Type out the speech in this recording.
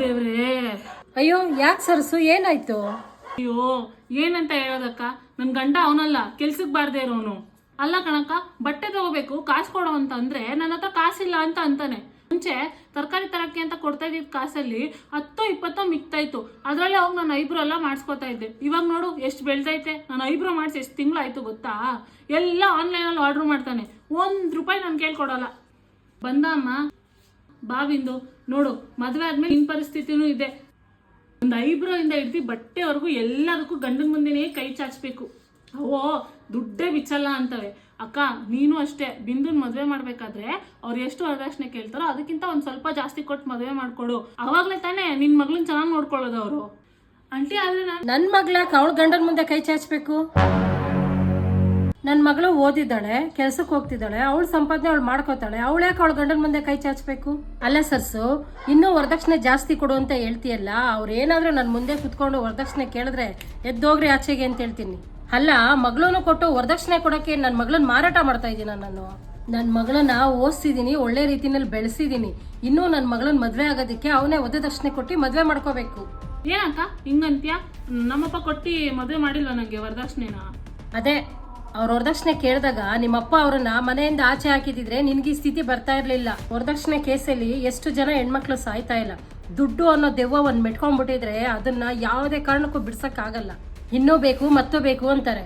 ದೇವ್ರೇ. ಅಯ್ಯೋ ಯಾಕೆ ಸರ್ಸು, ಏನಾಯ್ತು? ಅಯ್ಯೋ ಏನಂತ ಹೇಳೋದಕ್ಕ, ನನ್ ಗಂಡ ಅವನಲ್ಲ, ಕೆಲ್ಸಕ್ಕೆ ಬಾರ್ದೇ ಇರೋನು. ಅಲ್ಲ ಕಣಕ್ಕ, ಬಟ್ಟೆ ತಗೋಬೇಕು ಕಾಸು ಕೊಡೋ ಅಂತ ಅಂದ್ರೆ ನನ್ನ ಹತ್ರ ಕಾಸಿಲ್ಲ ಅಂತ ಅಂತಾನೆ. ಮುಂಚೆ ತರಕಾರಿ ತರಕ್ಕೆ ಅಂತ ಕೊಡ್ತಾ ಇದ್ದಿದ್ ಕಾಸಲ್ಲಿ 10-20 ಮಿಕ್ತಾ ಇತ್ತು. ಅದ್ರಲ್ಲಿ ಅವಾಗ ನಾನು ಐಬ್ರೋ ಎಲ್ಲ ಮಾಡಿಸ್ಕೊತಾ ಇದ್ದೆ. ಇವಾಗ ನೋಡು ಎಷ್ಟು ಬೆಳ್ದೈತೆ. ನಾನು ಐಬ್ರೋ ಮಾಡಿಸಿ ಎಷ್ಟು ತಿಂಗಳಾಯ್ತು ಗೊತ್ತಾ? ಎಲ್ಲ ಆನ್ಲೈನಲ್ಲಿ ಆರ್ಡರ್ ಮಾಡ್ತಾನೆ. ₹1 ನಾನು ಕೇಳ್ಕೊಡಲ್ಲ. ಬಂದ ಅಮ್ಮ ಬಾವಿಂದು ನೋಡು, ಮದುವೆ ಆದ್ಮೇಲೆ ನಿನ್ ಪರಿಸ್ಥಿತಿನೂ ಇದೆ. ಒಂದು ಐಬ್ರೋ ಇಂದ ಹಿಡ್ದು ಬಟ್ಟೆವರೆಗೂ ಎಲ್ಲದಕ್ಕೂ ಗಂಡನ ಮುಂದೆನೇ ಕೈ ಚಾಚಬೇಕು. ಅವೋ ದುಡ್ಡೇ ಬಿಚ್ಚಲ್ಲ ಅಂತವೆ. ಅಕ್ಕ ನೀನು ಅಷ್ಟೇ, ಬಿಂದುನ್ ಮದುವೆ ಮಾಡ್ಬೇಕಾದ್ರೆ ಅವ್ರು ಎಷ್ಟು ವರದಕ್ಷಿಣೆ ಕೇಳ್ತಾರೋ ಅದಕ್ಕಿಂತ ಒಂದ್ ಸ್ವಲ್ಪ ಜಾಸ್ತಿ ಕೊಟ್ಟು ಮದುವೆ ಮಾಡ್ಕೊಡು. ಅವಾಗ್ಲೇ ತಾನೇ ನಿನ್ ಮಗಳನ್ನ ಚೆನ್ನಾಗಿ ನೋಡ್ಕೊಳ್ಳೋದು ಅವರು. ಆಂಟಿ ಆದ್ರೆ ನನ್ ಮಗ್ಲಾಕ ಅವಳ ಗಂಡನ ಮುಂದೆ ಕೈ ಚಾಚಬೇಕು? ನನ್ ಮಗಳು ಓದಿದ್ದಾಳೆ, ಕೆಲ್ಸಕ್ಕೆ ಹೋಗ್ತಿದ್ದಾಳೆ, ಅವಳ ಸಂಪಾದನೆ ಅವಳು ಮಾಡ್ಕೋತಾಳೆ, ಅವಳು ಯಾಕೆ ಅವಳ ಗಂಡನ ಮುಂದೆ ಕೈ ಚಾಚಬೇಕು? ಅಲ್ಲ ಸರ್ಸು, ಇನ್ನೂ ವರದಕ್ಷಿಣೆ ಜಾಸ್ತಿ ಕೊಡು ಅಂತ ಹೇಳ್ತೀಯಲ್ಲ, ಅವ್ರು ಏನಾದ್ರೂ ನನ್ ಮುಂದೆ ಕುತ್ಕೊಂಡು ವರದಕ್ಷಿಣೆ ಕೇಳಿದ್ರೆ ಎದ್ದೋಗ್ರಿ ಆಚೆಗೆ ಅಂತ ಹೇಳ್ತೀನಿ. ಅಲ್ಲ, ಮಗಳನ್ನ ಕೊಟ್ಟು ವರದಕ್ಷಿಣೆ ಕೊಡಕ್ಕೆ ನನ್ ಮಗಳನ್ನ ಮಾರಾಟ ಮಾಡ್ತಾ ಇದ್ದೀನ ನಾನು? ನನ್ ಮಗಳನ್ನ ಓದಿಸಿದೀನಿ, ಒಳ್ಳೆ ರೀತಿನಲ್ಲಿ ಬೆಳೆಸಿದೀನಿ. ಇನ್ನೂ ನನ್ ಮಗಳನ್ನ ಮದ್ವೆ ಆಗೋದಕ್ಕೆ ಅವನೇ ವರದಕ್ಷಿಣೆ ಕೊಟ್ಟು ಮದ್ವೆ ಮಾಡ್ಕೋಬೇಕು. ಏನಕ್ಕ ಹಿಂಗಂತ್ಯ? ನಮ್ಮಪ್ಪ ಕೊಟ್ಟಿ ಮದುವೆ ಮಾಡಿಲ್ವ ನಂಗೆ ವರದಕ್ಷಿಣೆನ? ಅದೇ, ಅವ್ರ ವರದಕ್ಷಿಣೆ ಕೇಳಿದಾಗ ನಿಮ್ಮಪ್ಪ ಅವ್ರನ್ನ ಮನೆಯಿಂದ ಆಚೆ ಹಾಕಿದಿದ್ರೆ ನಿನ್ಗೆ ಸ್ಥಿತಿ ಬರ್ತಾ ಇರ್ಲಿಲ್ಲ. ವರದಕ್ಷಿಣೆ ಕೇಸಲ್ಲಿ ಎಷ್ಟು ಜನ ಹೆಣ್ಮಕ್ಳು ಸಾಯ್ತಾ ಇಲ್ಲ. ದುಡ್ಡು ಅನ್ನೋ ದೆವ್ವ ಒಂದ್ ಮೆಟ್ಕೊಂಡ್ಬಿಟ್ಟಿದ್ರೆ ಅದನ್ನ ಯಾವುದೇ ಕಾರಣಕ್ಕೂ ಬಿಡ್ಸಕ್ ಆಗಲ್ಲ. ಇನ್ನೂ ಬೇಕು ಮತ್ತೂ ಬೇಕು ಅಂತಾರೆ.